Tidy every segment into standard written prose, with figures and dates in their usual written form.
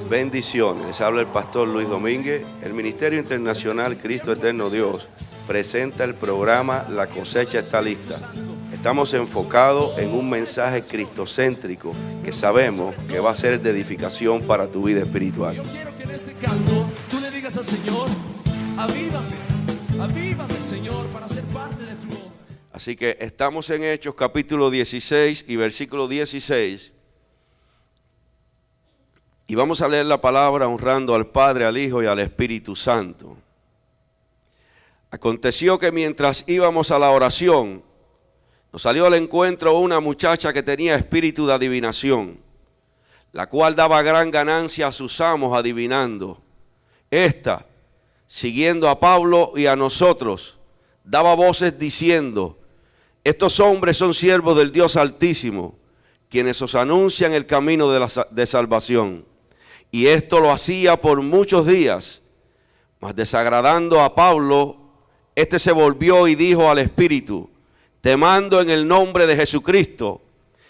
Bendiciones, les habla el pastor Luis Domínguez. El Ministerio Internacional Cristo Eterno Dios presenta el programa La Cosecha Está Lista. Estamos enfocados en un mensaje cristocéntrico que sabemos que va a ser de edificación para tu vida espiritual. Yo quiero que en este canto tú le digas al Señor: avívame, avívame, Señor, para ser parte de tu obra. Así que estamos en Hechos capítulo 16 y versículo 16. Y vamos a leer la palabra honrando al Padre, al Hijo y al Espíritu Santo. Aconteció que mientras íbamos a la oración, nos salió al encuentro una muchacha que tenía espíritu de adivinación, la cual daba gran ganancia a sus amos adivinando. Esta, siguiendo a Pablo y a nosotros, daba voces diciendo: estos hombres son siervos del Dios Altísimo, quienes os anuncian el camino de salvación. Y esto lo hacía por muchos días, mas desagradando a Pablo, este se volvió y dijo al espíritu: te mando en el nombre de Jesucristo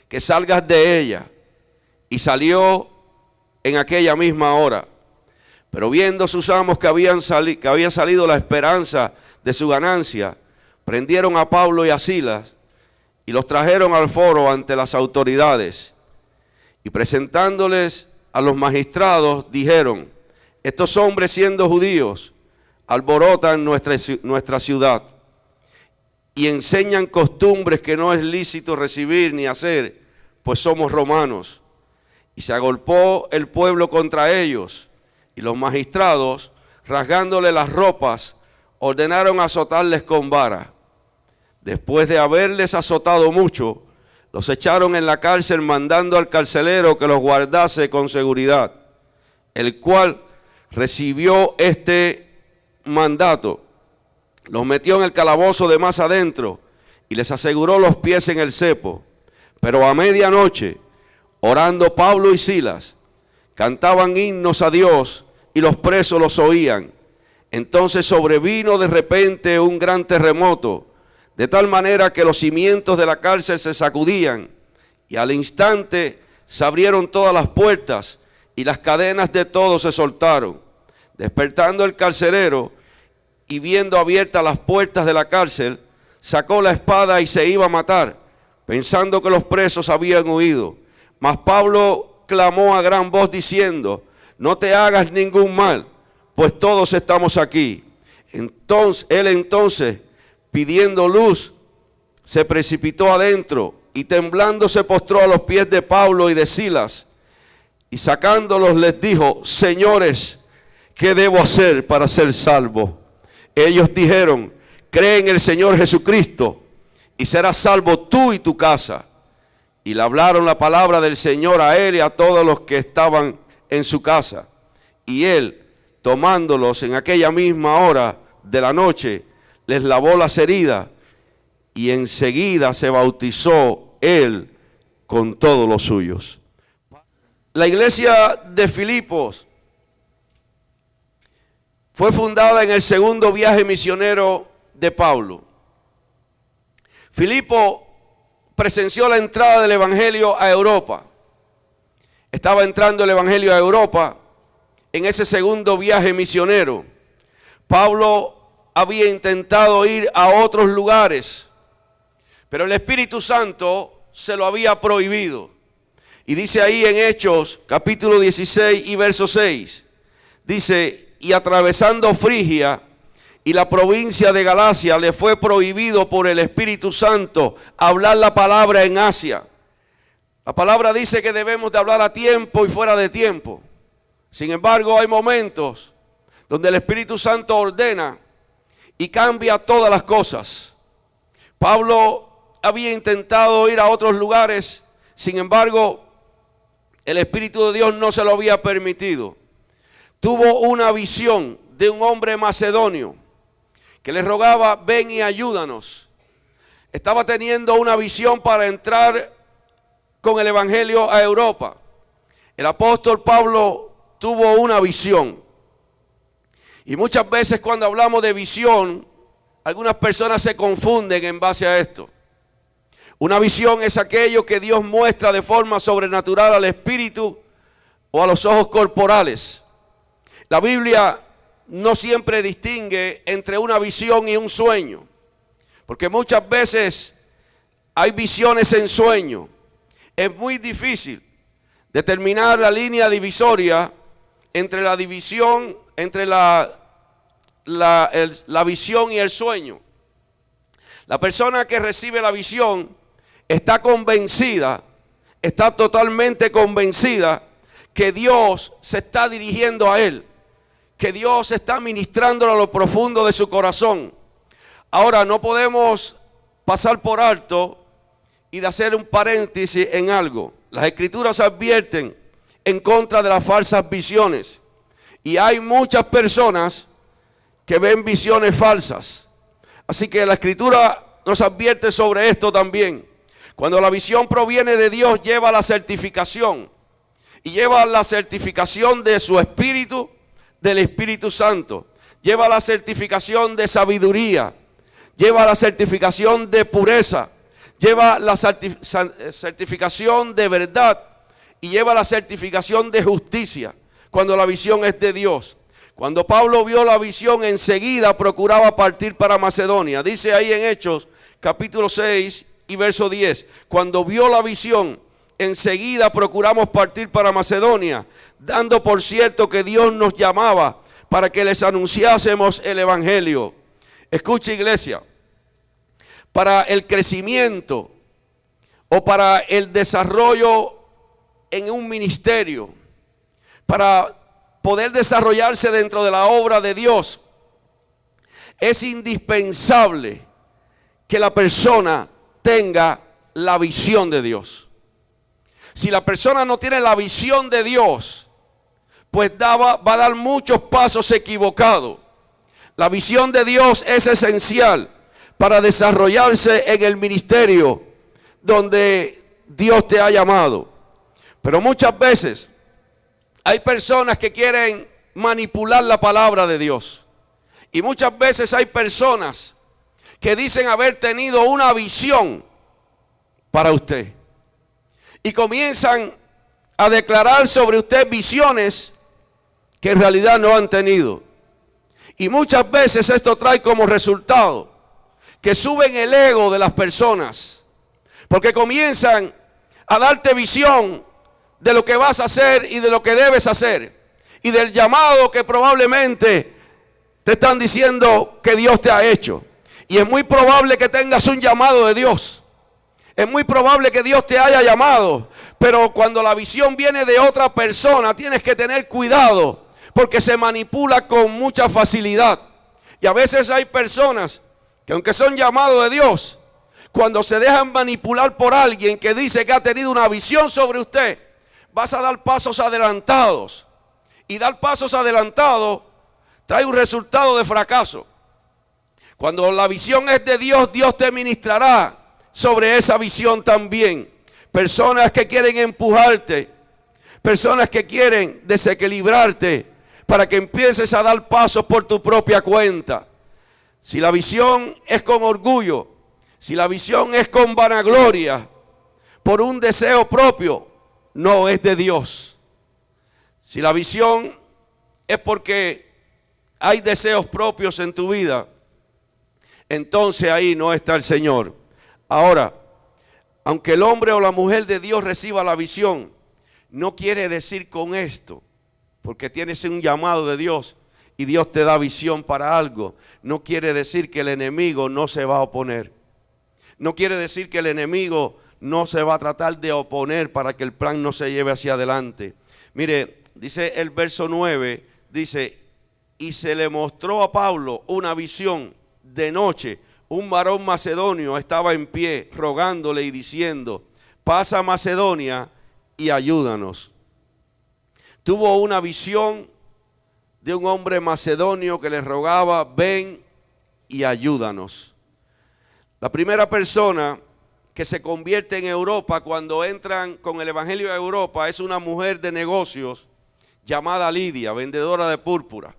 que salgas de ella. Y salió en aquella misma hora. Pero viendo sus amos que había salido la esperanza de su ganancia, prendieron a Pablo y a Silas y los trajeron al foro ante las autoridades. Y presentándoles a los magistrados, dijeron: estos hombres, siendo judíos, alborotan nuestra ciudad y enseñan costumbres que no es lícito recibir ni hacer, pues somos romanos. Y se agolpó el pueblo contra ellos, y los magistrados, rasgándole las ropas, ordenaron azotarles con vara. Después de haberles azotado mucho, los echaron en la cárcel, mandando al carcelero que los guardase con seguridad, el cual recibió este mandato. Los metió en el calabozo de más adentro y les aseguró los pies en el cepo. Pero a medianoche, orando Pablo y Silas, cantaban himnos a Dios y los presos los oían. Entonces sobrevino de repente un gran terremoto, de tal manera que los cimientos de la cárcel se sacudían, y al instante se abrieron todas las puertas y las cadenas de todos se soltaron. Despertando el carcelero y viendo abiertas las puertas de la cárcel, sacó la espada y se iba a matar, pensando que los presos habían huido. Mas Pablo clamó a gran voz diciendo: no te hagas ningún mal, pues todos estamos aquí. Entonces, pidiendo luz, se precipitó adentro y temblando se postró a los pies de Pablo y de Silas, y sacándolos les dijo: señores, ¿qué debo hacer para ser salvo? Ellos dijeron: cree en el Señor Jesucristo y serás salvo tú y tu casa. Y le hablaron la palabra del Señor a él y a todos los que estaban en su casa. Y él, tomándolos en aquella misma hora de la noche, les lavó las heridas, y enseguida se bautizó él con todos los suyos. La iglesia de Filipos fue fundada en el segundo viaje misionero de Pablo. Filipo presenció la entrada del evangelio a Europa. Estaba entrando el evangelio a Europa en ese segundo viaje misionero. Pablo había intentado ir a otros lugares, pero el Espíritu Santo se lo había prohibido. Y dice ahí en Hechos capítulo 16 y verso 6, dice: y atravesando Frigia y la provincia de Galacia, le fue prohibido por el Espíritu Santo hablar la palabra en Asia. La palabra dice que debemos de hablar a tiempo y fuera de tiempo. Sin embargo, hay momentos donde el Espíritu Santo ordena y cambia todas las cosas. Pablo había intentado ir a otros lugares, sin embargo, el Espíritu de Dios no se lo había permitido. Tuvo una visión de un hombre macedonio que le rogaba: ven y ayúdanos. Estaba teniendo una visión para entrar con el evangelio a Europa. El apóstol Pablo tuvo una visión. Y muchas veces cuando hablamos de visión, algunas personas se confunden en base a esto. Una visión es aquello que Dios muestra de forma sobrenatural al espíritu o a los ojos corporales. La Biblia no siempre distingue entre una visión y un sueño, porque muchas veces hay visiones en sueño. Es muy difícil determinar la línea divisoria entre la división, entre la visión y el sueño. La persona que recibe la visión está convencida, está totalmente convencida que Dios se está dirigiendo a él, que Dios está ministrándolo a lo profundo de su corazón. Ahora, no podemos pasar por alto y de hacer un paréntesis en algo. Las Escrituras advierten en contra de las falsas visiones. Y hay muchas personas que ven visiones falsas. Así que la Escritura nos advierte sobre esto también. Cuando la visión proviene de Dios, lleva la certificación. Y lleva la certificación de su Espíritu, del Espíritu Santo. Lleva la certificación de sabiduría. Lleva la certificación de pureza. Lleva la certificación de verdad. Y lleva la certificación de justicia. Cuando la visión es de Dios. Cuando Pablo vio la visión, enseguida procuraba partir para Macedonia. Dice ahí en Hechos, capítulo 6 y verso 10. Cuando vio la visión, enseguida procuramos partir para Macedonia, dando por cierto que Dios nos llamaba para que les anunciásemos el evangelio. Escucha, iglesia, para el crecimiento o para el desarrollo en un ministerio, para poder desarrollarse dentro de la obra de Dios, es indispensable que la persona tenga la visión de Dios. Si la persona no tiene la visión de Dios, pues va a dar muchos pasos equivocados. La visión de Dios es esencial para desarrollarse en el ministerio donde Dios te ha llamado. Pero muchas veces hay personas que quieren manipular la palabra de Dios. Y muchas veces hay personas que dicen haber tenido una visión para usted. Y comienzan a declarar sobre usted visiones que en realidad no han tenido. Y muchas veces esto trae como resultado que suben el ego de las personas. Porque comienzan a darte visión de lo que vas a hacer y de lo que debes hacer. Y del llamado que probablemente te están diciendo que Dios te ha hecho. Y es muy probable que tengas un llamado de Dios. Es muy probable que Dios te haya llamado. Pero cuando la visión viene de otra persona, tienes que tener cuidado. Porque se manipula con mucha facilidad. Y a veces hay personas que aunque son llamados de Dios, cuando se dejan manipular por alguien que dice que ha tenido una visión sobre usted, vas a dar pasos adelantados. Y dar pasos adelantados trae un resultado de fracaso. Cuando la visión es de Dios, Dios te ministrará sobre esa visión también. Personas que quieren empujarte, personas que quieren desequilibrarte para que empieces a dar pasos por tu propia cuenta. Si la visión es con orgullo, si la visión es con vanagloria, por un deseo propio, no es de Dios. Si la visión es porque hay deseos propios en tu vida, entonces ahí no está el Señor. Ahora, aunque el hombre o la mujer de Dios reciba la visión, no quiere decir con esto, porque tienes un llamado de Dios y Dios te da visión para algo, no quiere decir que el enemigo no se va a oponer. No quiere decir que el enemigo no se va a tratar de oponer para que el plan no se lleve hacia adelante. Mire, dice el verso 9, dice, y se le mostró a Pablo una visión de noche. Un varón macedonio estaba en pie rogándole y diciendo, pasa a Macedonia y ayúdanos. Tuvo una visión de un hombre macedonio que le rogaba, ven y ayúdanos. La primera persona que se convierte en Europa cuando entran con el evangelio a Europa es una mujer de negocios llamada Lidia, vendedora de púrpura.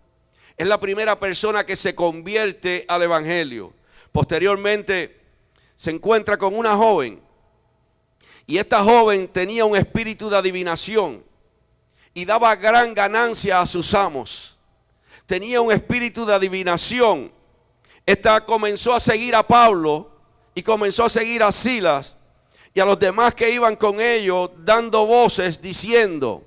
Es la primera persona que se convierte al evangelio. Posteriormente se encuentra con una joven Y esta joven tenía un espíritu de adivinación y daba gran ganancia a sus amos. Tenía un espíritu de adivinación. Esta comenzó a seguir a Pablo y comenzó a seguir a Silas y a los demás que iban con ellos, dando voces diciendo,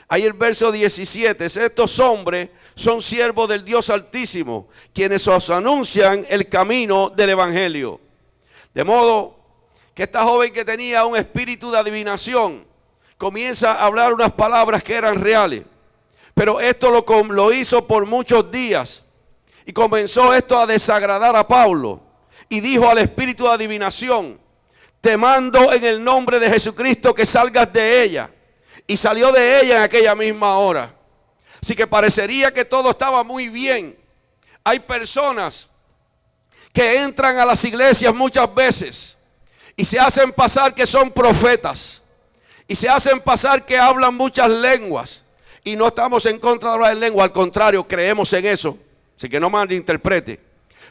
ahí el verso 17, estos hombres son siervos del Dios Altísimo, quienes os anuncian el camino del Evangelio. De modo que esta joven que tenía un espíritu de adivinación comienza a hablar unas palabras que eran reales. Pero esto lo hizo por muchos días y comenzó esto a desagradar a Pablo. Y dijo al espíritu de adivinación, te mando en el nombre de Jesucristo que salgas de ella. Y salió de ella en aquella misma hora. Así que parecería que todo estaba muy bien. Hay personas que entran a las iglesias muchas veces y se hacen pasar que son profetas. Y se hacen pasar que hablan muchas lenguas. Y no estamos en contra de hablar en lengua, al contrario, creemos en eso. Así que no malinterprete.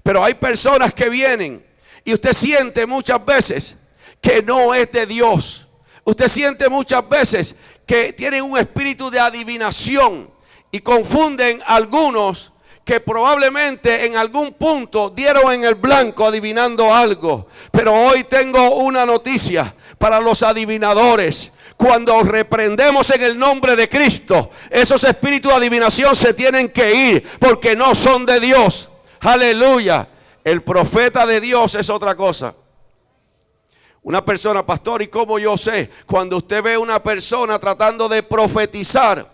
Pero hay personas que vienen y usted siente muchas veces que no es de Dios. Usted siente muchas veces que tienen un espíritu de adivinación y confunden a algunos que probablemente en algún punto dieron en el blanco adivinando algo. Pero hoy tengo una noticia para los adivinadores. Cuando reprendemos en el nombre de Cristo, esos espíritus de adivinación se tienen que ir porque no son de Dios. Aleluya. El profeta de Dios es otra cosa. Una persona, pastor, ¿y cómo yo sé? Cuando usted ve una persona tratando de profetizar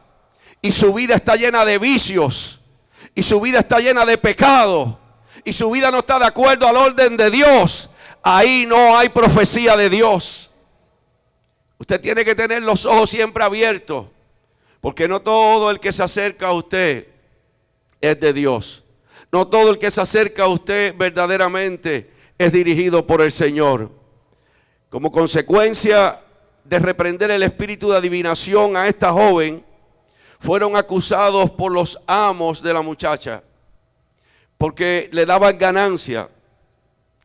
y su vida está llena de vicios y su vida está llena de pecado y su vida no está de acuerdo al orden de Dios, ahí no hay profecía de Dios. Usted tiene que tener los ojos siempre abiertos, porque no todo el que se acerca a usted es de Dios. No todo el que se acerca a usted verdaderamente es dirigido por el Señor. Como consecuencia de reprender el espíritu de adivinación a esta joven, fueron acusados por los amos de la muchacha, porque le daban ganancia.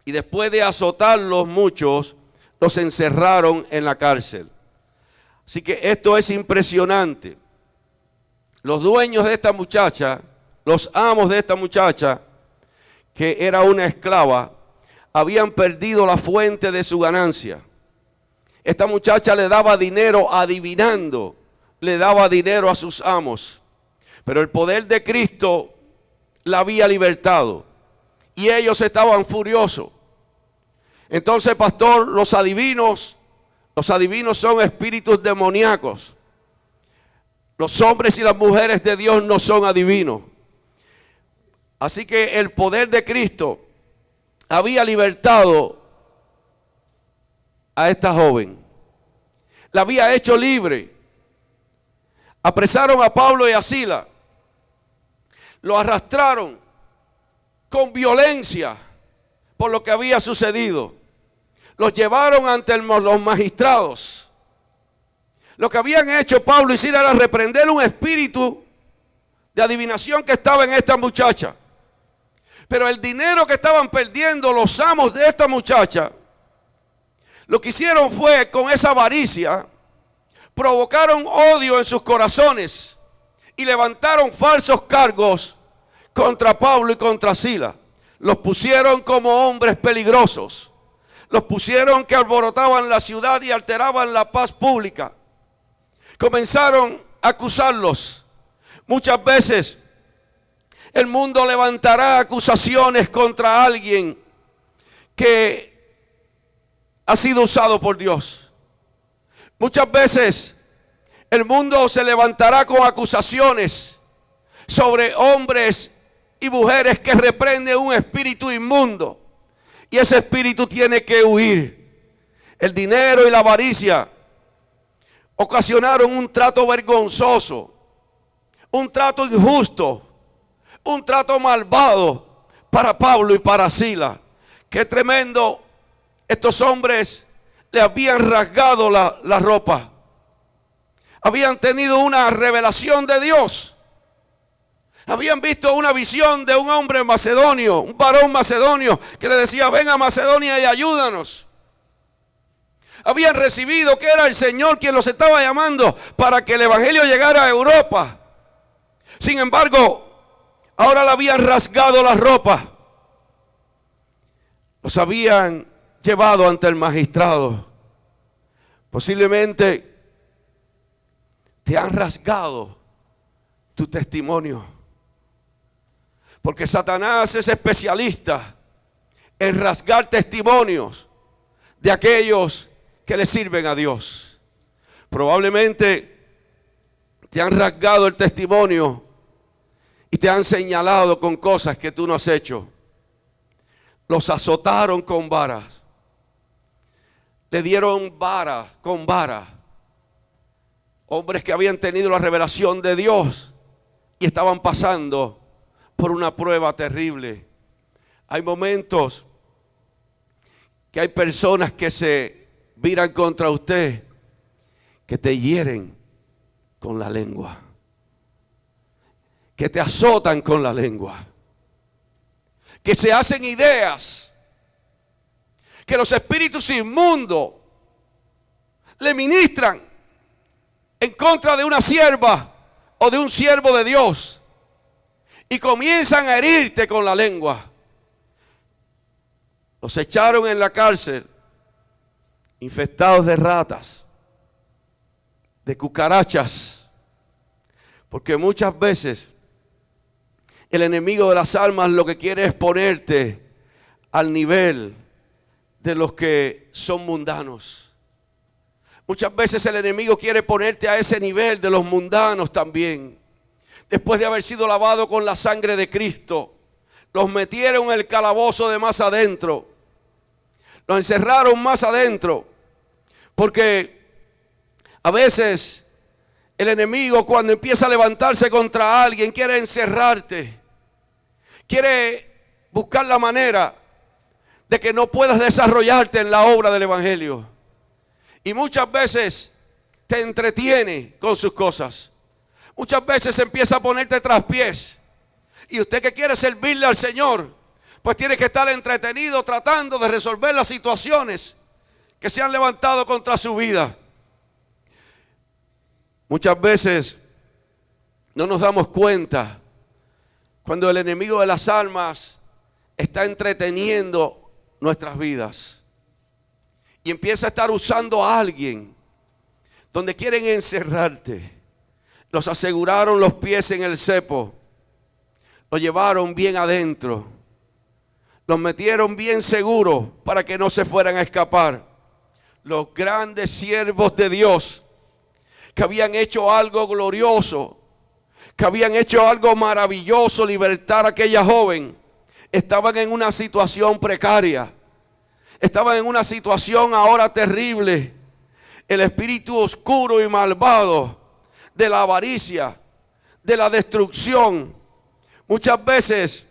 Y después de azotarlos muchos, los encerraron en la cárcel. Así que esto es impresionante. Los dueños de esta muchacha, los amos de esta muchacha, que era una esclava, habían perdido la fuente de su ganancia. Esta muchacha le daba dinero adivinando, le daba dinero a sus amos. Pero el poder de Cristo la había libertado y ellos estaban furiosos. Entonces, pastor, los adivinos son espíritus demoníacos. Los hombres y las mujeres de Dios no son adivinos. Así que el poder de Cristo había libertado a esta joven. La había hecho libre. Apresaron a Pablo y a Silas. Lo arrastraron con violencia por lo que había sucedido. Los llevaron ante los magistrados. Lo que habían hecho Pablo y Silas era reprender un espíritu de adivinación que estaba en esta muchacha. Pero el dinero que estaban perdiendo los amos de esta muchacha, lo que hicieron fue, con esa avaricia, provocaron odio en sus corazones y levantaron falsos cargos contra Pablo y contra Silas. Los pusieron como hombres peligrosos. Los pusieron que alborotaban la ciudad y alteraban la paz pública. Comenzaron a acusarlos. Muchas veces el mundo levantará acusaciones contra alguien que ha sido usado por Dios. Muchas veces el mundo se levantará con acusaciones sobre hombres y mujeres que reprenden un espíritu inmundo. Y ese espíritu tiene que huir. El dinero y la avaricia ocasionaron un trato vergonzoso, un trato injusto, un trato malvado para Pablo y para Silas. Qué tremendo. Estos hombres le habían rasgado la ropa. Habían tenido una revelación de Dios. Habían visto una visión de un hombre macedonio, un varón macedonio, que le decía: ven a Macedonia y ayúdanos. Habían recibido que era el Señor quien los estaba llamando para que el evangelio llegara a Europa. Sin embargo, ahora le habían rasgado la ropa. Los habían llevado ante el magistrado. Posiblemente te han rasgado tu testimonio. Porque Satanás es especialista en rasgar testimonios de aquellos que le sirven a Dios. Probablemente te han rasgado el testimonio y te han señalado con cosas que tú no has hecho. Los azotaron con varas. Le dieron vara con vara. Hombres que habían tenido la revelación de Dios y estaban pasando por una prueba terrible. Hay momentos que hay personas que se viran contra usted, que te hieren con la lengua, que te azotan con la lengua, que se hacen ideas, que los espíritus inmundos le ministran en contra de una sierva o de un siervo de Dios y comienzan a herirte con la lengua. Los echaron en la cárcel infestados de ratas, de cucarachas, porque muchas veces el enemigo de las almas lo que quiere es ponerte al nivel de los que son mundanos. Muchas veces el enemigo quiere ponerte a ese nivel de los mundanos también. Después de haber sido lavado con la sangre de Cristo, los metieron en el calabozo de más adentro. Los encerraron más adentro. Porque a veces el enemigo, cuando empieza a levantarse contra alguien, quiere encerrarte. Quiere buscar la manera de que no puedas desarrollarte en la obra del evangelio. Y muchas veces te entretiene con sus cosas. Muchas veces empieza a ponerte traspiés. Y usted que quiere servirle al Señor, pues tiene que estar entretenido tratando de resolver las situaciones que se han levantado contra su vida. Muchas veces no nos damos cuenta cuando el enemigo de las almas está entreteniendo nuestras vidas y empieza a estar usando a alguien donde quieren encerrarte. Los aseguraron los pies en el cepo, los llevaron bien adentro, los metieron bien seguros para que no se fueran a escapar. Los grandes siervos de Dios que habían hecho algo glorioso, que habían hecho algo maravilloso, libertar a aquella joven, estaban en una situación precaria, estaban en una situación ahora terrible. El espíritu oscuro y malvado de la avaricia, de la destrucción, muchas veces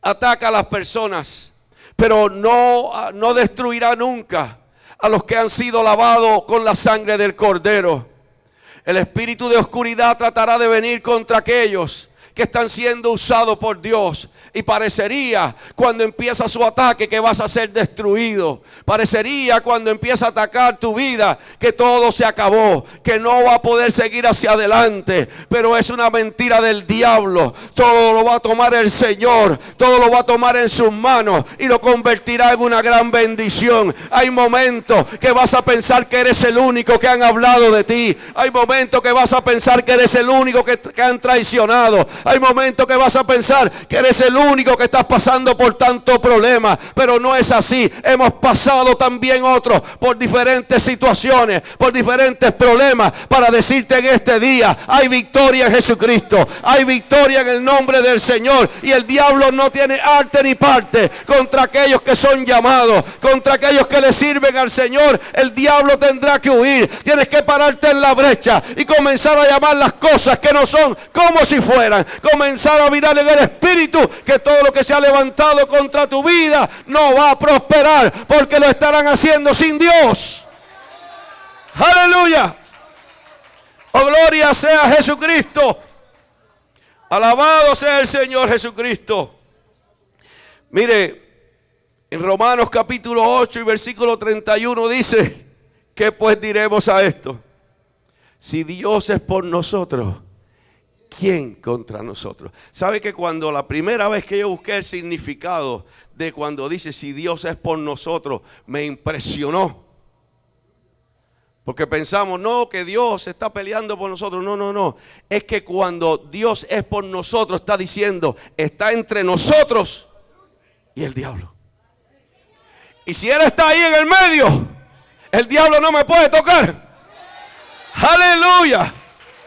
ataca a las personas, pero no destruirá nunca a los que han sido lavados con la sangre del Cordero. El espíritu de oscuridad tratará de venir contra aquellos que están siendo usados por Dios. Y parecería cuando empieza su ataque que vas a ser destruido. Parecería cuando empieza a atacar tu vida que todo se acabó, que no va a poder seguir hacia adelante. Pero es una mentira del diablo. Todo lo va a tomar el Señor, todo lo va a tomar en sus manos y lo convertirá en una gran bendición. Hay momentos que vas a pensar que eres el único que han hablado de ti. Hay momentos que vas a pensar que eres el único que han traicionado. Hay momentos que vas a pensar que eres el único que estás pasando por tantos problemas, pero no es así. Hemos pasado también otros por diferentes situaciones, por diferentes problemas, para decirte en este día, hay victoria en Jesucristo, hay victoria en el nombre del Señor, y el diablo no tiene arte ni parte contra aquellos que son llamados, contra aquellos que le sirven al Señor. El diablo tendrá que huir. Tienes que pararte en la brecha y comenzar a llamar las cosas que no son como si fueran. Comenzar a mirar en el espíritu que todo lo que se ha levantado contra tu vida no va a prosperar, porque lo estarán haciendo sin Dios. Aleluya. Oh, gloria sea Jesucristo. Alabado sea el Señor Jesucristo. Mire, en Romanos capítulo 8 y versículo 31 dice ¿Qué pues diremos a esto? Si Dios es por nosotros, ¿quién contra nosotros? ¿Sabe que cuando la primera vez que yo busqué el significado de cuando dice si Dios es por nosotros, me impresionó? Porque pensamos, no, que Dios está peleando por nosotros. No, no, no. Es que cuando Dios es por nosotros, está diciendo, está entre nosotros y el diablo. Y si Él está ahí en el medio, el diablo no me puede tocar. Aleluya.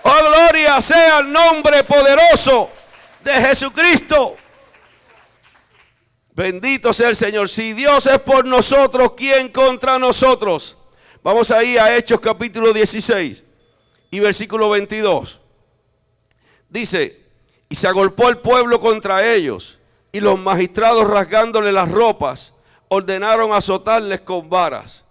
Oh, gloria sea el nombre poderoso de Jesucristo. Bendito sea el Señor. Si Dios es por nosotros, ¿quién contra nosotros? Vamos ahí a Hechos capítulo 16 y versículo 22. Dice, y se agolpó el pueblo contra ellos, y los magistrados, rasgándole las ropas, ordenaron azotarles con varas.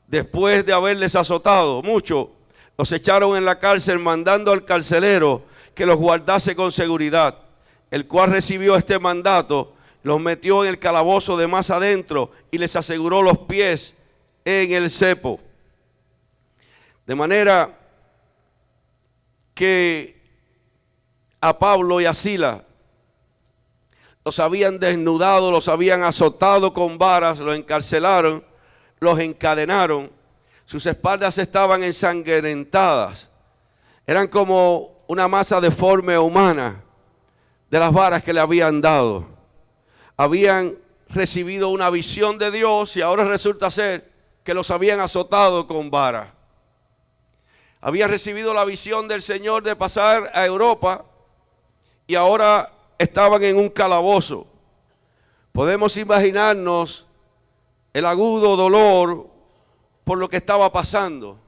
Después de haberles azotado mucho, los echaron en la cárcel, mandando al carcelero que los guardase con seguridad, el cual recibió este mandato, los metió en el calabozo de más adentro y les aseguró los pies en el cepo. De manera que a Pablo y a Silas los habían desnudado, los habían azotado con varas, los encarcelaron, los encadenaron. Sus espaldas estaban ensangrentadas. Eran como una masa deforme humana de las varas que le habían dado. Habían recibido una visión de Dios y ahora resulta ser que los habían azotado con varas. Habían recibido la visión del Señor de pasar a Europa y ahora estaban en un calabozo. Podemos imaginarnos el agudo dolor por lo que estaba pasando.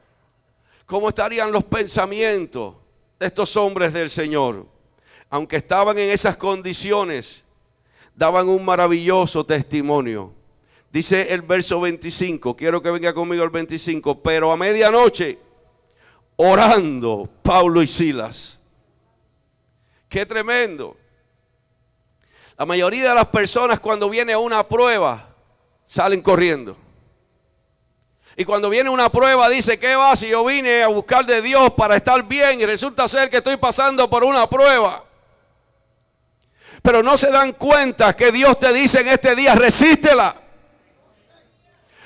¿Cómo estarían los pensamientos de estos hombres del Señor? Aunque estaban en esas condiciones, daban un maravilloso testimonio. Dice el verso 25, quiero que venga conmigo el 25, pero a medianoche, orando Pablo y Silas. Qué tremendo. La mayoría de las personas cuando viene una prueba salen corriendo. Y cuando viene una prueba dice, ¿qué va si yo vine a buscar de Dios para estar bien y resulta ser que estoy pasando por una prueba? Pero no se dan cuenta que Dios te dice en este día, resístela.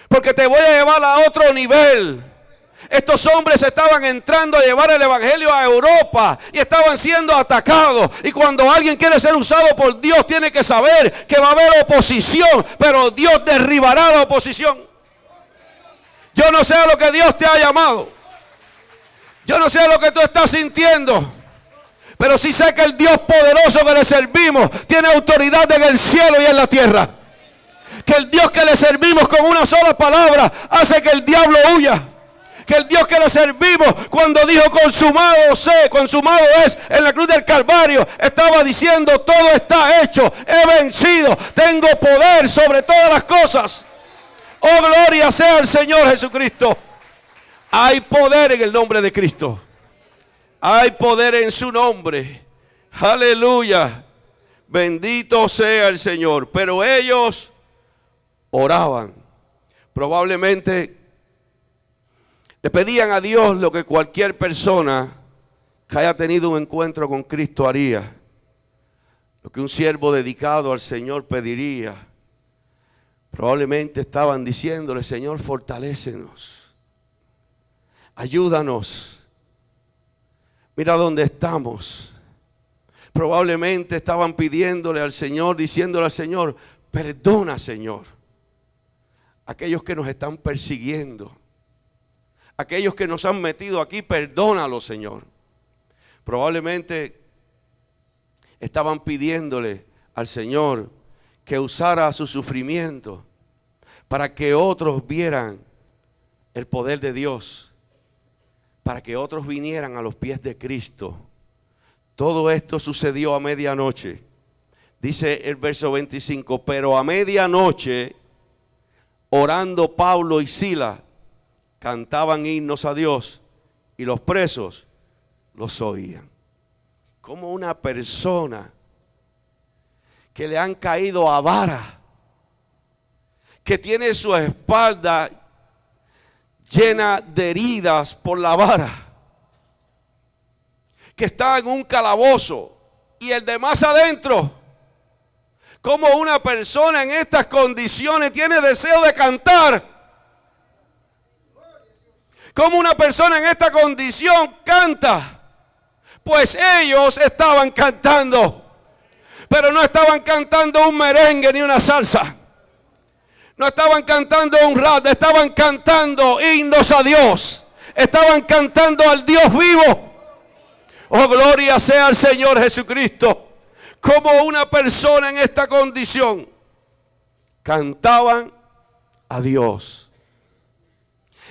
Porque te voy a llevar a otro nivel. Estos hombres estaban entrando a llevar el evangelio a Europa y estaban siendo atacados. Y cuando alguien quiere ser usado por Dios, tiene que saber que va a haber oposición, pero Dios derribará la oposición. Yo no sé a lo que Dios te ha llamado. Yo no sé a lo que tú estás sintiendo. Pero sí sé que el Dios poderoso que le servimos tiene autoridad en el cielo y en la tierra. Que el Dios que le servimos con una sola palabra hace que el diablo huya. Que el Dios que le servimos cuando dijo consumado es en la cruz del Calvario, estaba diciendo todo está hecho, he vencido, tengo poder sobre todas las cosas. Oh, gloria sea al Señor Jesucristo. Hay poder en el nombre de Cristo. Hay poder en su nombre. Aleluya. Bendito sea el Señor. Pero ellos oraban. Probablemente le pedían a Dios lo que cualquier persona que haya tenido un encuentro con Cristo haría. Lo que un siervo dedicado al Señor pediría. Probablemente estaban diciéndole, Señor, fortalécenos. Ayúdanos. Mira dónde estamos. Probablemente estaban pidiéndole al Señor, diciéndole al Señor, perdona, Señor, aquellos que nos están persiguiendo. Aquellos que nos han metido aquí, perdónalo, Señor. Probablemente estaban pidiéndole al Señor que usara su sufrimiento para que otros vieran el poder de Dios, para que otros vinieran a los pies de Cristo. Todo esto sucedió a medianoche. Dice el verso 25, pero a medianoche, orando Pablo y Silas, cantaban himnos a Dios y los presos los oían. Como una persona que le han caído a vara, que tiene su espalda llena de heridas por la vara, que está en un calabozo, y el de más adentro, como una persona en estas condiciones tiene deseo de cantar, como una persona en esta condición canta, pues ellos estaban cantando, pero no estaban cantando un merengue ni una salsa. No estaban cantando un rap, estaban cantando himnos a Dios. Estaban cantando al Dios vivo. Oh, gloria sea al Señor Jesucristo. Como una persona en esta condición cantaban a Dios.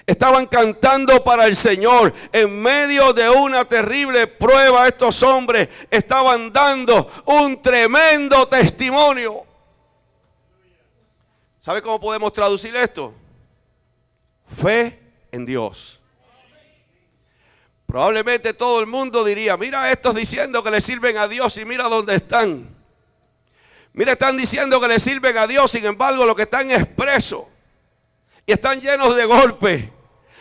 Estaban cantando para el Señor. En medio de una terrible prueba, estos hombres estaban dando un tremendo testimonio. ¿Sabe cómo podemos traducir esto? Fe en Dios. Probablemente todo el mundo diría, mira estos diciendo que le sirven a Dios y mira dónde están. Mira, están diciendo que le sirven a Dios, sin embargo lo que están es presos y están llenos de golpes.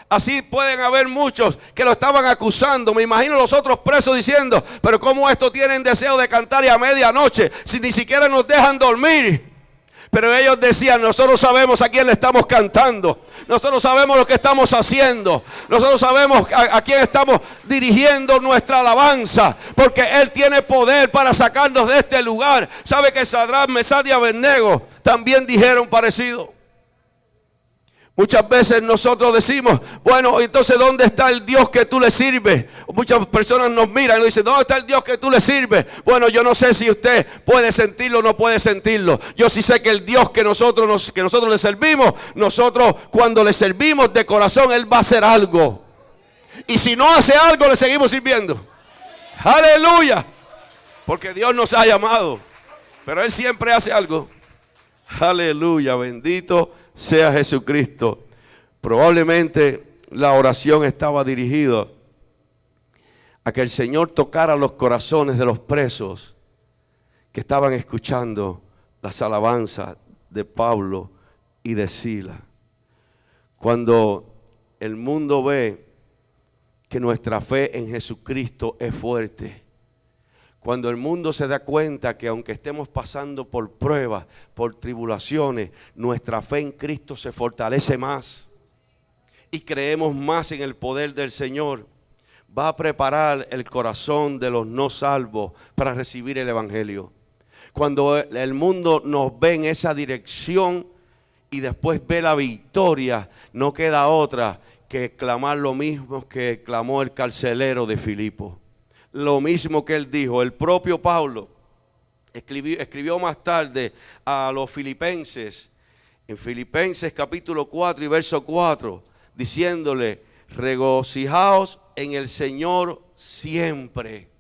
Así pueden haber muchos que lo estaban acusando. Me imagino los otros presos diciendo, pero ¿cómo estos tienen deseo de cantar y a medianoche si ni siquiera nos dejan dormir? Pero ellos decían, nosotros sabemos a quién le estamos cantando. Nosotros sabemos lo que estamos haciendo. Nosotros sabemos a quién estamos dirigiendo nuestra alabanza. Porque Él tiene poder para sacarnos de este lugar. ¿Sabe que Sadrach, Mesach y Abednego también dijeron parecido? Muchas veces nosotros decimos, bueno, entonces ¿dónde está el Dios que tú le sirves? Muchas personas nos miran y nos dicen, ¿dónde está el Dios que tú le sirves? Bueno, yo no sé si usted puede sentirlo o no puede sentirlo. Yo sí sé que el Dios que nosotros le servimos, nosotros cuando le servimos de corazón, Él va a hacer algo. Y si no hace algo, le seguimos sirviendo. Aleluya. Porque Dios nos ha llamado, pero Él siempre hace algo. Aleluya, bendito sea Jesucristo. Probablemente la oración estaba dirigida a que el Señor tocara los corazones de los presos que estaban escuchando las alabanzas de Pablo y de Silas. Cuando el mundo ve que nuestra fe en Jesucristo es fuerte, cuando el mundo se da cuenta que aunque estemos pasando por pruebas, por tribulaciones, nuestra fe en Cristo se fortalece más y creemos más en el poder del Señor, va a preparar el corazón de los no salvos para recibir el Evangelio. Cuando el mundo nos ve en esa dirección y después ve la victoria, no queda otra que clamar lo mismo que clamó el carcelero de Filipo. Lo mismo que él dijo. El propio Pablo escribió más tarde a los filipenses, en Filipenses capítulo 4 y verso 4, diciéndole, regocijaos en el Señor siempre.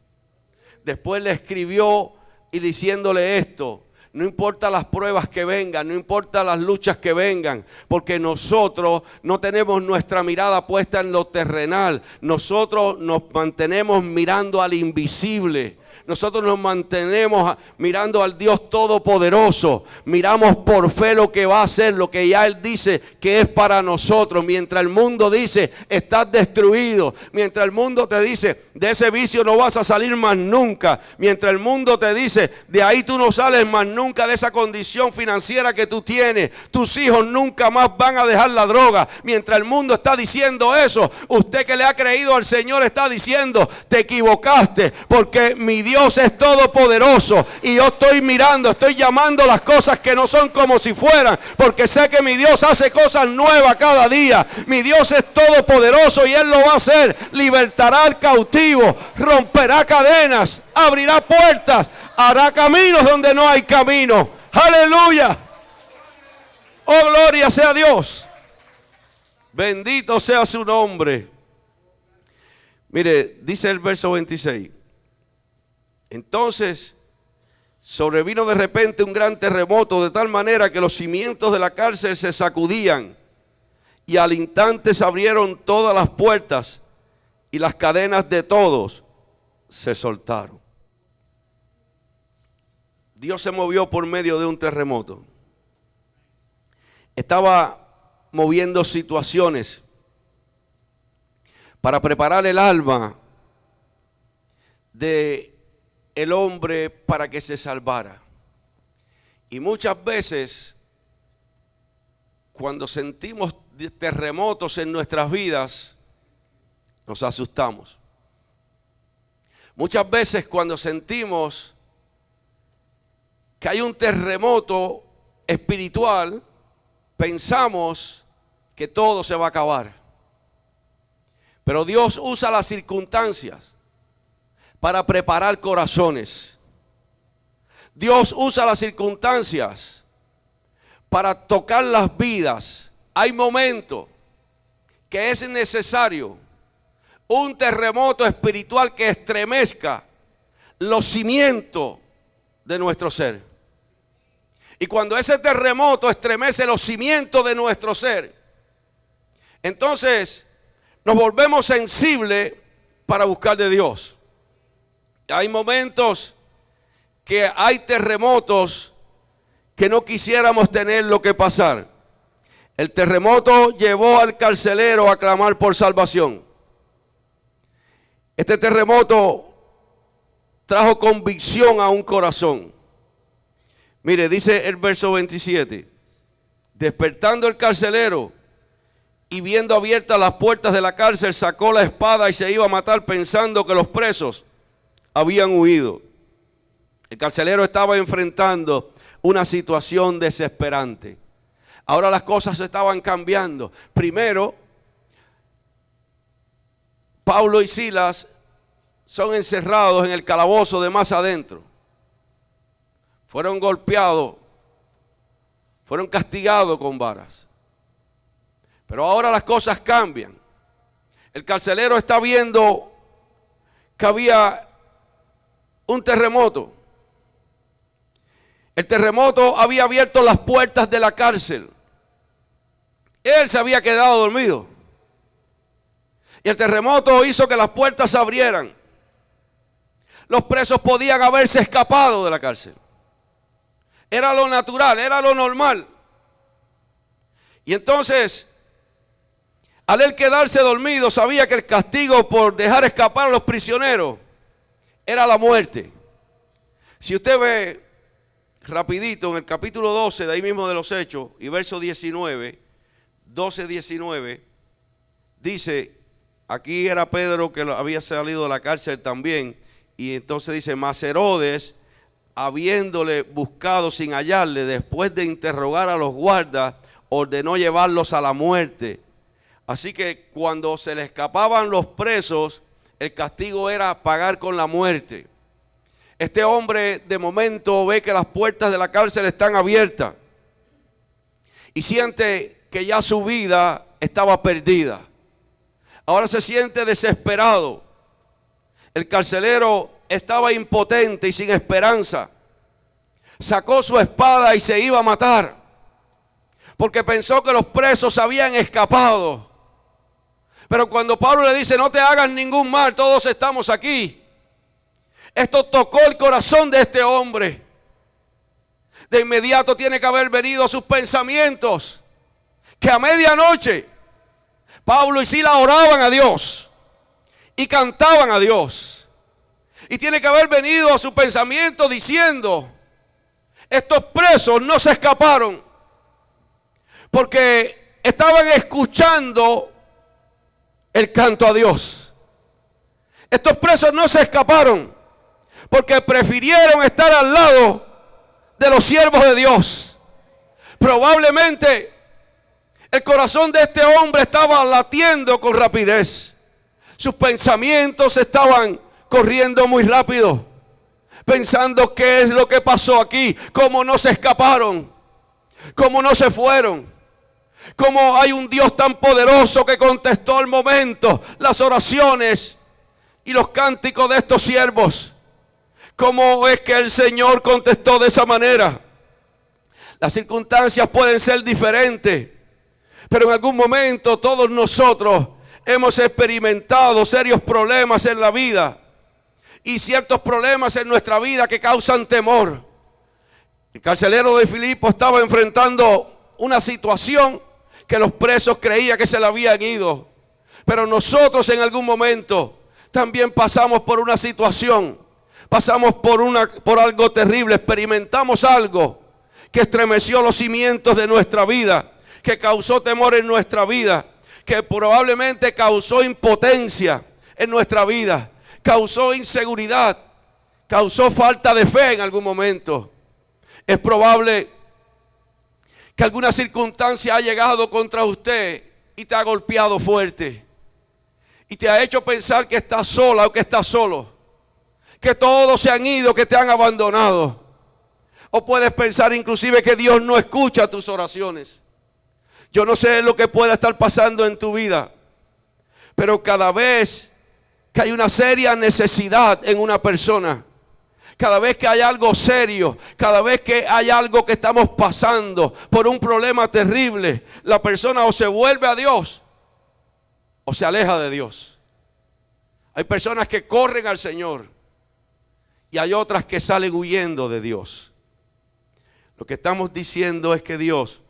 Después le escribió y diciéndole esto, no importa las pruebas que vengan, no importa las luchas que vengan, porque nosotros no tenemos nuestra mirada puesta en lo terrenal. Nosotros nos mantenemos mirando al invisible. Nosotros nos mantenemos mirando al Dios Todopoderoso. Miramos por fe lo que va a hacer, lo que ya Él dice que es para nosotros. Mientras el mundo dice, estás destruido. Mientras el mundo te dice, de ese vicio no vas a salir más nunca. Mientras el mundo te dice, de ahí tú no sales más nunca, de esa condición financiera que tú tienes. Tus hijos nunca más van a dejar la droga. Mientras el mundo está diciendo eso, usted que le ha creído al Señor está diciendo, te equivocaste, porque mi Dios es todopoderoso y yo estoy mirando, estoy llamando las cosas que no son como si fueran, porque sé que mi Dios hace cosas nuevas cada día. Mi Dios es todopoderoso y Él lo va a hacer. Libertará al cautivo, romperá cadenas, abrirá puertas, hará caminos donde no hay camino. Aleluya. Oh, gloria sea Dios. Bendito sea su nombre. Mire, dice el verso 26. Entonces sobrevino de repente un gran terremoto, de tal manera que los cimientos de la cárcel se sacudían y al instante se abrieron todas las puertas y las cadenas de todos se soltaron. Dios se movió por medio de un terremoto. Estaba moviendo situaciones para preparar el alma de el hombre para que se salvara. Y muchas veces, cuando sentimos terremotos en nuestras vidas, nos asustamos. Muchas veces cuando sentimos que hay un terremoto espiritual, pensamos que todo se va a acabar. Pero Dios usa las circunstancias para preparar corazones. Dios usa las circunstancias para tocar las vidas. Hay momentos que es necesario un terremoto espiritual que estremezca los cimientos de nuestro ser. Y cuando ese terremoto estremece los cimientos de nuestro ser, entonces nos volvemos sensibles para buscar de Dios. Hay momentos que hay terremotos que no quisiéramos tener lo que pasar. El terremoto llevó al carcelero a clamar por salvación. Este terremoto trajo convicción a un corazón. Mire, dice el verso 27. Despertando el carcelero y viendo abiertas las puertas de la cárcel, sacó la espada y se iba a matar pensando que los presos habían huido. El carcelero estaba enfrentando una situación desesperante. Ahora las cosas estaban cambiando. Primero, Pablo y Silas son encerrados en el calabozo de más adentro. Fueron golpeados, fueron castigados con varas. Pero ahora las cosas cambian. El carcelero está viendo que había un terremoto. El terremoto había abierto las puertas de la cárcel. Él se había quedado dormido. Y el terremoto hizo que las puertas se abrieran. Los presos podían haberse escapado de la cárcel. Era lo natural, era lo normal. Y entonces, al él quedarse dormido, sabía que el castigo por dejar escapar a los prisioneros era la muerte. Si usted ve rapidito en el capítulo 12 de ahí mismo de los Hechos y verso 19, 12-19, dice, aquí era Pedro que había salido de la cárcel también, y entonces dice, mas Herodes, habiéndole buscado sin hallarle, después de interrogar a los guardas, ordenó llevarlos a la muerte. Así que cuando se le escapaban los presos, el castigo era pagar con la muerte. Este hombre de momento ve que las puertas de la cárcel están abiertas y siente que ya su vida estaba perdida. Ahora se siente desesperado. El carcelero estaba impotente y sin esperanza. Sacó su espada y se iba a matar, porque pensó que los presos habían escapado. Pero cuando Pablo le dice, no te hagas ningún mal, todos estamos aquí, esto tocó el corazón de este hombre. De inmediato tiene que haber venido a sus pensamientos que a medianoche Pablo y Silas oraban a Dios y cantaban a Dios. Y tiene que haber venido a su pensamiento diciendo, estos presos no se escaparon porque estaban escuchando el canto a Dios. Estos presos no se escaparon porque prefirieron estar al lado de los siervos de Dios. Probablemente el corazón de este hombre estaba latiendo con rapidez. Sus pensamientos estaban corriendo muy rápido, pensando qué es lo que pasó aquí, cómo no se escaparon, cómo no se fueron, cómo hay un Dios tan poderoso que contestó al momento las oraciones y los cánticos de estos siervos. ¿Cómo es que el Señor contestó de esa manera? Las circunstancias pueden ser diferentes, pero en algún momento todos nosotros hemos experimentado serios problemas en la vida y ciertos problemas en nuestra vida que causan temor. El carcelero de Filipo estaba enfrentando una situación que los presos creían que se le habían ido, Pero nosotros en algún momento también pasamos por una situación, pasamos por algo terrible, experimentamos algo que estremeció los cimientos de nuestra vida, que causó temor en nuestra vida, que probablemente causó impotencia en nuestra vida, causó inseguridad, causó falta de fe en algún momento. Es probable que alguna circunstancia ha llegado contra usted y te ha golpeado fuerte y te ha hecho pensar que estás sola o que estás solo, que todos se han ido, que te han abandonado. O puedes pensar inclusive que Dios no escucha tus oraciones. Yo no sé lo que pueda estar pasando en tu vida, pero cada vez que hay una seria necesidad en una persona, cada vez que hay algo serio, cada vez que hay algo que estamos pasando por un problema terrible, la persona o se vuelve a Dios o se aleja de Dios. Hay personas que corren al Señor y hay otras que salen huyendo de Dios. Lo que estamos diciendo es que Dios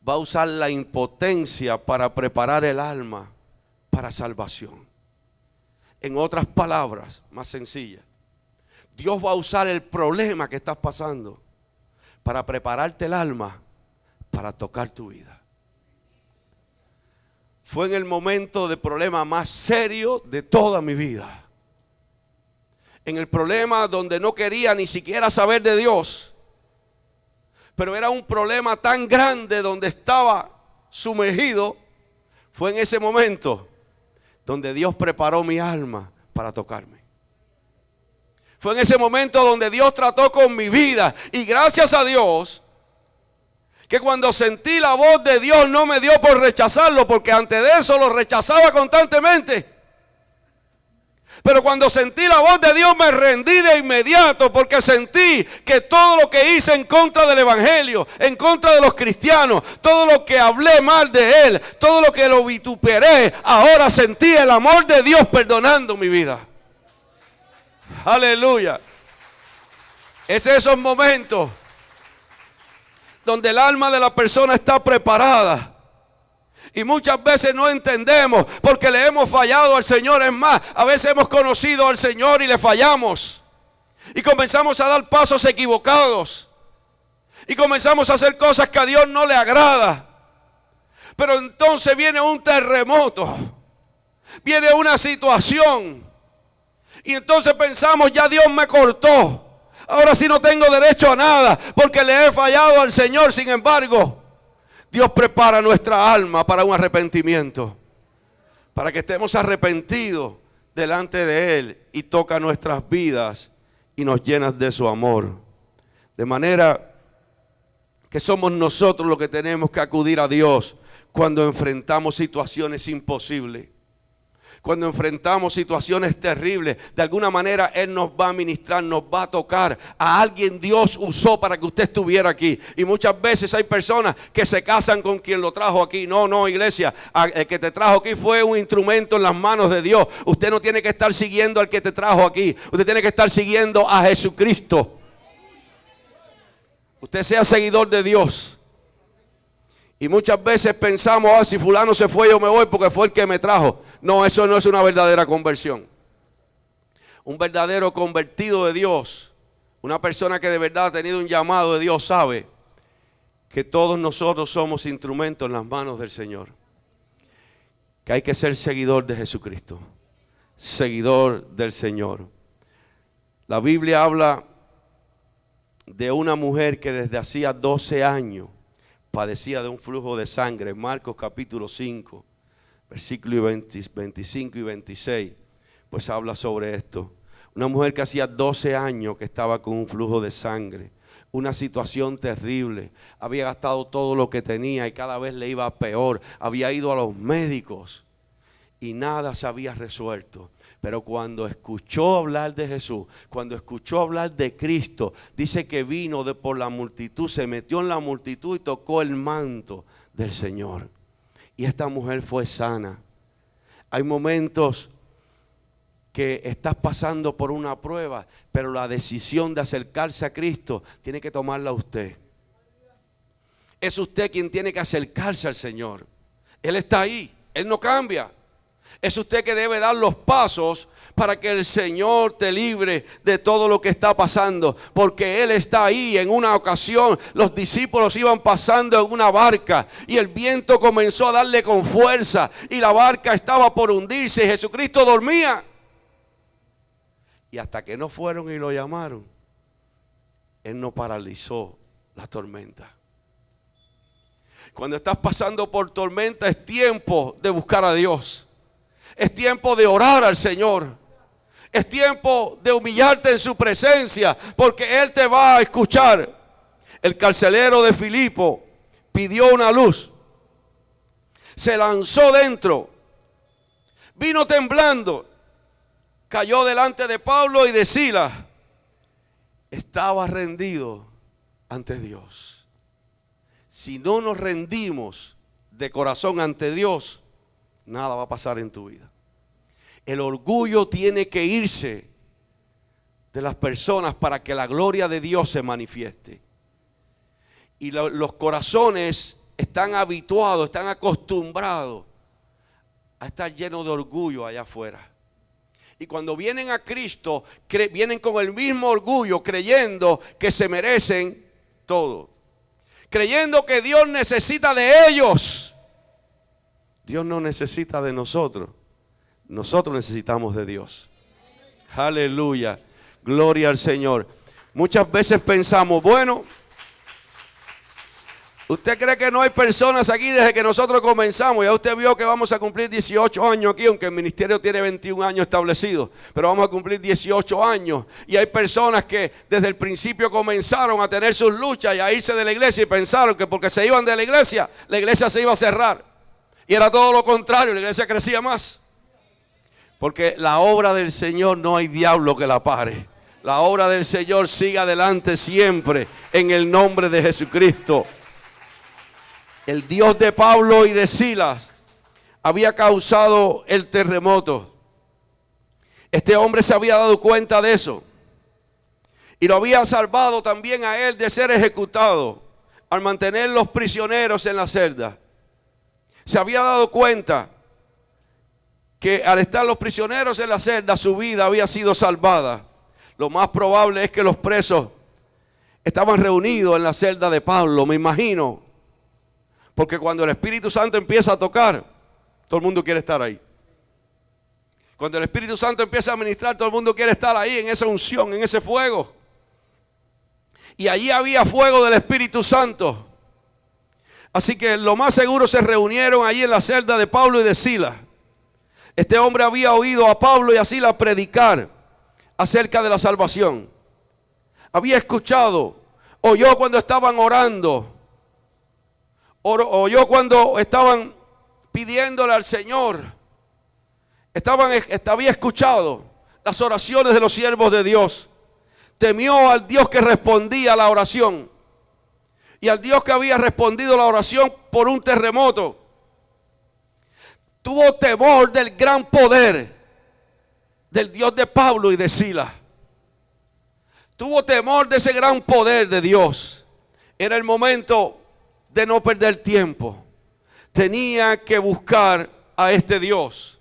va a usar la impotencia para preparar el alma para salvación. En otras palabras, más sencillas, Dios va a usar el problema que estás pasando para prepararte el alma para tocar tu vida. Fue en el momento de problema más serio de toda mi vida. En el problema donde no quería ni siquiera saber de Dios. Pero era un problema tan grande donde estaba sumergido. Fue en ese momento donde Dios preparó mi alma para tocarme. Fue en ese momento donde Dios trató con mi vida. Y gracias a Dios que cuando sentí la voz de Dios no me dio por rechazarlo, porque antes de eso lo rechazaba constantemente. Pero cuando sentí la voz de Dios me rendí de inmediato, porque sentí que todo lo que hice en contra del evangelio, en contra de los cristianos, todo lo que hablé mal de Él, todo lo que lo vituperé, ahora sentí el amor de Dios perdonando mi vida. Aleluya. Es esos momentos donde el alma de la persona está preparada. Y muchas veces no entendemos porque le hemos fallado al Señor. Es más, a veces hemos conocido al Señor y le fallamos. Y comenzamos a dar pasos equivocados. Y comenzamos a hacer cosas que a Dios no le agrada. Pero entonces viene un terremoto. Viene una situación. Y entonces pensamos, ya Dios me cortó. Ahora sí no tengo derecho a nada porque le he fallado al Señor. Sin embargo, Dios prepara nuestra alma para un arrepentimiento, para que estemos arrepentidos delante de Él y toca nuestras vidas y nos llena de su amor. De manera que somos nosotros los que tenemos que acudir a Dios cuando enfrentamos situaciones imposibles. Cuando enfrentamos situaciones terribles, de alguna manera Él nos va a ministrar, nos va a tocar. A alguien Dios usó para que usted estuviera aquí. Y muchas veces hay personas que se casan con quien lo trajo aquí. No, iglesia, el que te trajo aquí fue un instrumento en las manos de Dios. Usted no tiene que estar siguiendo al que te trajo aquí. Usted tiene que estar siguiendo a Jesucristo. Usted sea seguidor de Dios. Y muchas veces pensamos, si fulano se fue yo me voy porque fue el que me trajo. No, eso no es una verdadera conversión. Un verdadero convertido de Dios, una persona que de verdad ha tenido un llamado de Dios, sabe que todos nosotros somos instrumentos en las manos del Señor. Que hay que ser seguidor de Jesucristo, seguidor del Señor. La Biblia habla de una mujer que desde hacía 12 años padecía de un flujo de sangre. Marcos capítulo 5, versículos 25 y 26, pues habla sobre esto. Una mujer que hacía 12 años que estaba con un flujo de sangre. Una situación terrible. Había gastado todo lo que tenía y cada vez le iba peor. Había ido a los médicos y nada se había resuelto. Pero cuando escuchó hablar de Jesús, cuando escuchó hablar de Cristo, dice que vino por la multitud, se metió en la multitud y tocó el manto del Señor. Y esta mujer fue sana. Hay momentos que estás pasando por una prueba, pero la decisión de acercarse a Cristo tiene que tomarla usted. Es usted quien tiene que acercarse al Señor. Él está ahí. Él no cambia. Es usted que debe dar los pasos para que el Señor te libre de todo lo que está pasando. Porque Él está ahí. En una ocasión los discípulos iban pasando en una barca y el viento comenzó a darle con fuerza y la barca estaba por hundirse y Jesucristo dormía. Y hasta que no fueron y lo llamaron, Él no paralizó la tormenta. Cuando estás pasando por tormenta es tiempo de buscar a Dios. Es tiempo de orar al Señor. Es tiempo de humillarte en su presencia, porque Él te va a escuchar. El carcelero de Filipo pidió una luz. Se lanzó dentro. Vino temblando. Cayó delante de Pablo y de Silas. Estaba rendido ante Dios. Si no nos rendimos de corazón ante Dios, nada va a pasar en tu vida. El orgullo tiene que irse de las personas para que la gloria de Dios se manifieste. Y los corazones están habituados, están acostumbrados a estar llenos de orgullo allá afuera. Y cuando vienen a Cristo, vienen con el mismo orgullo, creyendo que se merecen todo. Creyendo que Dios necesita de ellos. Dios no necesita de nosotros. Nosotros necesitamos de Dios. Aleluya. Gloria al Señor. Muchas veces pensamos, bueno, ¿usted cree que no hay personas aquí desde que nosotros comenzamos? Ya usted vio que vamos a cumplir 18 años aquí, aunque el ministerio tiene 21 años establecido. Pero vamos a cumplir 18 años. Y hay personas que desde el principio comenzaron a tener sus luchas y a irse de la iglesia y pensaron que porque se iban de la iglesia se iba a cerrar. Y era todo lo contrario, la iglesia crecía más. Porque la obra del Señor no hay diablo que la pare. La obra del Señor sigue adelante siempre en el nombre de Jesucristo. El Dios de Pablo y de Silas había causado el terremoto. Este hombre se había dado cuenta de eso. Y lo había salvado también a él de ser ejecutado al mantener los prisioneros en la celda. Se había dado cuenta que al estar los prisioneros en la celda, su vida había sido salvada. Lo más probable es que los presos estaban reunidos en la celda de Pablo, me imagino. Porque cuando el Espíritu Santo empieza a tocar, todo el mundo quiere estar ahí. Cuando el Espíritu Santo empieza a ministrar, todo el mundo quiere estar ahí, en esa unción, en ese fuego. Y allí había fuego del Espíritu Santo. Así que lo más seguro se reunieron allí en la celda de Pablo y de Silas. Este hombre había oído a Pablo y a Silas predicar acerca de la salvación. Había escuchado, oyó cuando estaban orando, oyó cuando estaban pidiéndole al Señor. Había escuchado las oraciones de los siervos de Dios. Temió al Dios que respondía a la oración. Y al Dios que había respondido la oración por un terremoto. Tuvo temor del gran poder del Dios de Pablo y de Silas. Tuvo temor de ese gran poder de Dios. Era el momento de no perder tiempo. Tenía que buscar a este Dios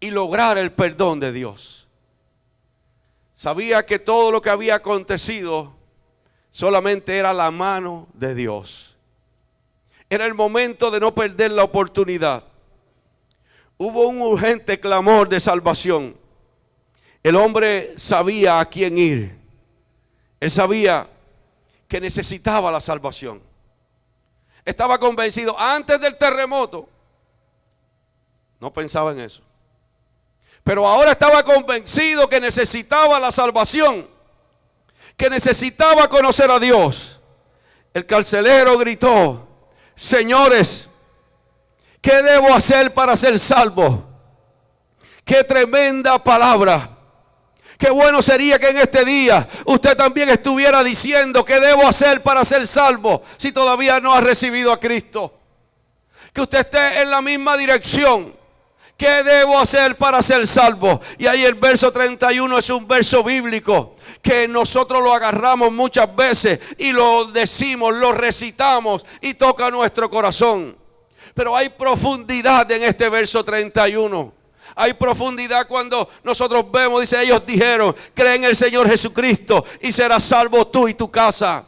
y lograr el perdón de Dios. Sabía que todo lo que había acontecido solamente era la mano de Dios. Era el momento de no perder la oportunidad. Hubo un urgente clamor de salvación. El hombre sabía a quién ir. Él sabía que necesitaba la salvación. Estaba convencido. Antes del terremoto no pensaba en eso. Pero ahora estaba convencido que necesitaba la salvación. Que necesitaba conocer a Dios. El carcelero gritó: señores, ¿qué debo hacer para ser salvo? Qué tremenda palabra. Qué bueno sería que en este día usted también estuviera diciendo: ¿qué debo hacer para ser salvo? Si todavía no ha recibido a Cristo. Que usted esté en la misma dirección. ¿Qué debo hacer para ser salvo? Y ahí el verso 31 es un verso bíblico que nosotros lo agarramos muchas veces y lo decimos, lo recitamos y toca nuestro corazón. Pero hay profundidad en este verso 31. Hay profundidad cuando nosotros vemos, dice, ellos dijeron, cree en el Señor Jesucristo y serás salvo tú y tu casa.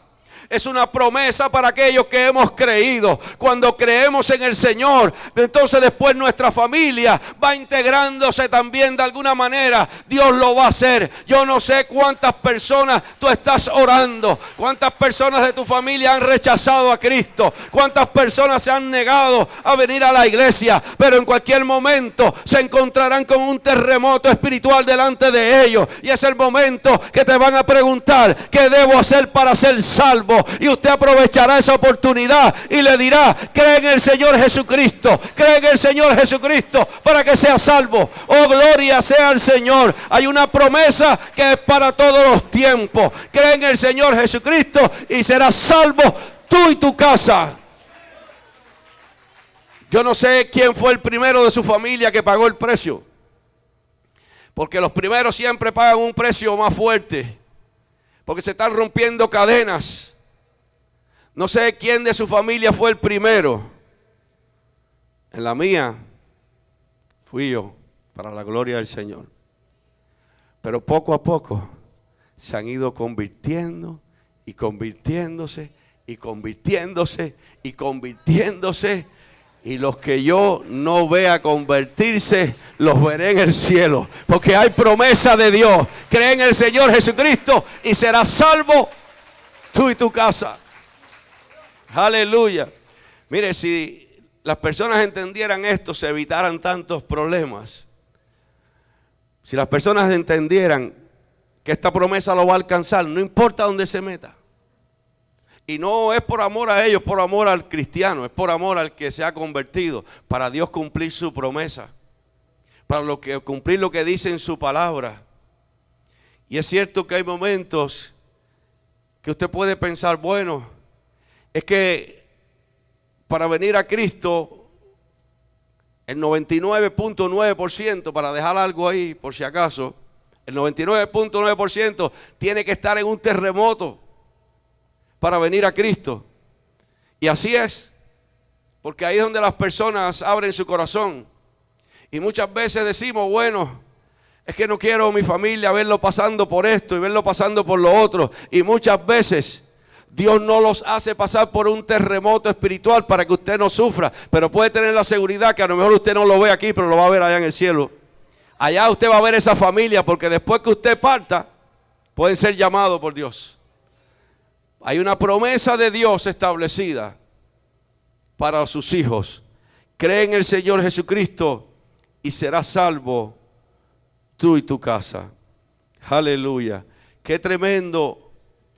Es una promesa para aquellos que hemos creído. Cuando creemos en el Señor, entonces después nuestra familia va integrándose también de alguna manera. Dios lo va a hacer. Yo no sé cuántas personas tú estás orando, cuántas personas de tu familia han rechazado a Cristo, cuántas personas se han negado a venir a la iglesia, pero en cualquier momento se encontrarán con un terremoto espiritual delante de ellos. Y es el momento que te van a preguntar, ¿qué debo hacer para ser salvo? Y usted aprovechará esa oportunidad y le dirá, cree en el Señor Jesucristo, cree en el Señor Jesucristo para que sea salvo. Oh, gloria sea al Señor. Hay una promesa que es para todos los tiempos. Cree en el Señor Jesucristo y serás salvo tú y tu casa. Yo no sé quién fue el primero de su familia que pagó el precio, porque los primeros siempre pagan un precio más fuerte, porque se están rompiendo cadenas. No sé quién de su familia fue el primero. En la mía fui yo, para la gloria del Señor. Pero poco a poco se han ido convirtiendo y convirtiéndose y convirtiéndose y convirtiéndose. Y los que yo no vea convertirse, los veré en el cielo. Porque hay promesa de Dios. Cree en el Señor Jesucristo y serás salvo tú y tu casa. Aleluya. Mire, si las personas entendieran esto, se evitaran tantos problemas. Si las personas entendieran que esta promesa lo va a alcanzar, no importa dónde se meta. Y no es por amor a ellos, por amor al cristiano, es por amor al que se ha convertido, para Dios cumplir su promesa, para cumplir lo que dice en su palabra. Y es cierto que hay momentos que usted puede pensar, bueno, es que para venir a Cristo, el 99.9%, para dejar algo ahí por si acaso, el 99.9% tiene que estar en un terremoto para venir a Cristo. Y así es, porque ahí es donde las personas abren su corazón. Y muchas veces decimos, bueno, es que no quiero a mi familia verlo pasando por esto y verlo pasando por lo otro. Y muchas veces Dios no los hace pasar por un terremoto espiritual para que usted no sufra, pero puede tener la seguridad que a lo mejor usted no lo ve aquí, pero lo va a ver allá en el cielo. Allá usted va a ver esa familia, porque después que usted parta, pueden ser llamados por Dios. Hay una promesa de Dios establecida para sus hijos. Cree en el Señor Jesucristo y serás salvo tú y tu casa. Aleluya. Qué tremendo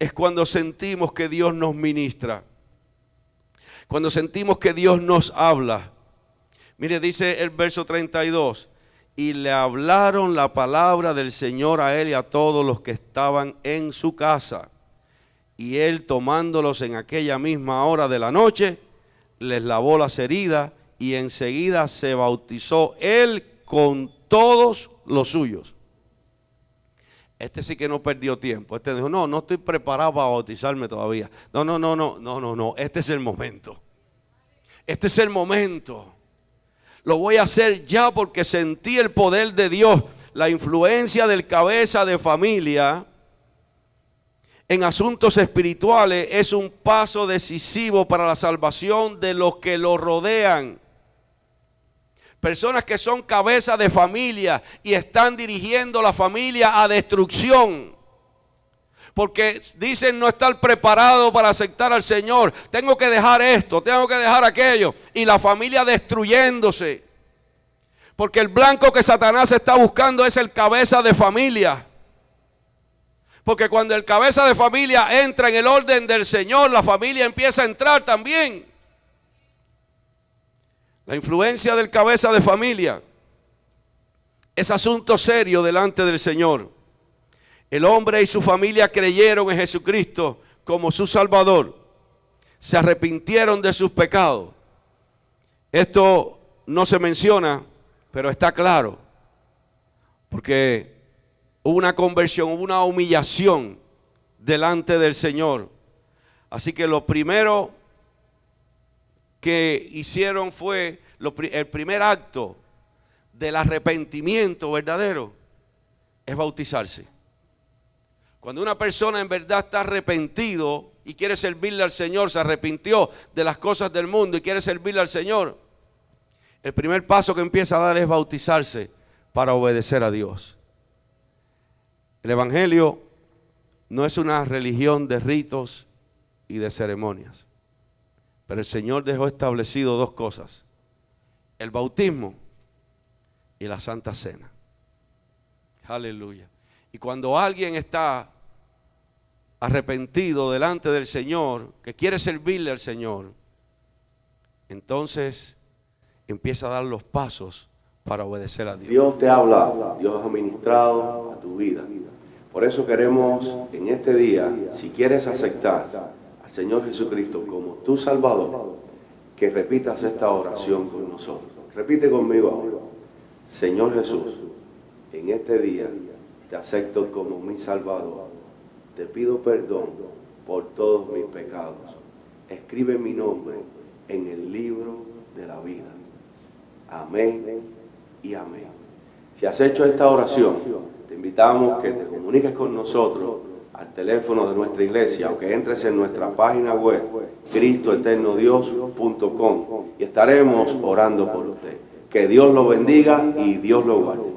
es cuando sentimos que Dios nos ministra, cuando sentimos que Dios nos habla. Mire, dice el verso 32, y le hablaron la palabra del Señor a él y a todos los que estaban en su casa. Y él, tomándolos en aquella misma hora de la noche, les lavó las heridas y enseguida se bautizó él con todos los suyos. Este sí que no perdió tiempo. Este dijo, no estoy preparado para bautizarme todavía. No. Este es el momento. Este es el momento. Lo voy a hacer ya porque sentí el poder de Dios. La influencia del cabeza de familia en asuntos espirituales es un paso decisivo para la salvación de los que lo rodean. Personas que son cabeza de familia y están dirigiendo la familia a destrucción. Porque dicen no estar preparado para aceptar al Señor. Tengo que dejar esto, tengo que dejar aquello. Y la familia destruyéndose. Porque el blanco que Satanás está buscando es el cabeza de familia. Porque cuando el cabeza de familia entra en el orden del Señor, la familia empieza a entrar también. La influencia del cabeza de familia es asunto serio delante del Señor. El hombre y su familia creyeron en Jesucristo como su Salvador. Se arrepintieron de sus pecados. Esto no se menciona, pero está claro. Porque hubo una conversión, hubo una humillación delante del Señor. Así que lo primero que hicieron fue el primer acto del arrepentimiento verdadero es bautizarse. Cuando una persona en verdad está arrepentido y quiere servirle al Señor, se arrepintió de las cosas del mundo y quiere servirle al Señor, el primer paso que empieza a dar es bautizarse para obedecer a Dios. El Evangelio no es una religión de ritos y de ceremonias, pero el Señor dejó establecido dos cosas: el bautismo y la Santa Cena. Aleluya. Y cuando alguien está arrepentido delante del Señor, que quiere servirle al Señor, entonces empieza a dar los pasos para obedecer a Dios. Dios te habla, Dios ha ministrado a tu vida. Por eso queremos en este día, si quieres aceptar al Señor Jesucristo como tu Salvador, que repitas esta oración con nosotros. Repite conmigo ahora: Señor Jesús, en este día te acepto como mi Salvador. Te pido perdón por todos mis pecados. Escribe mi nombre en el libro de la vida. Amén y amén. Si has hecho esta oración, te invitamos que te comuniques con nosotros al teléfono de nuestra iglesia o que entres en nuestra página web cristoeternodios.com y estaremos orando por usted. Que Dios lo bendiga y Dios lo guarde.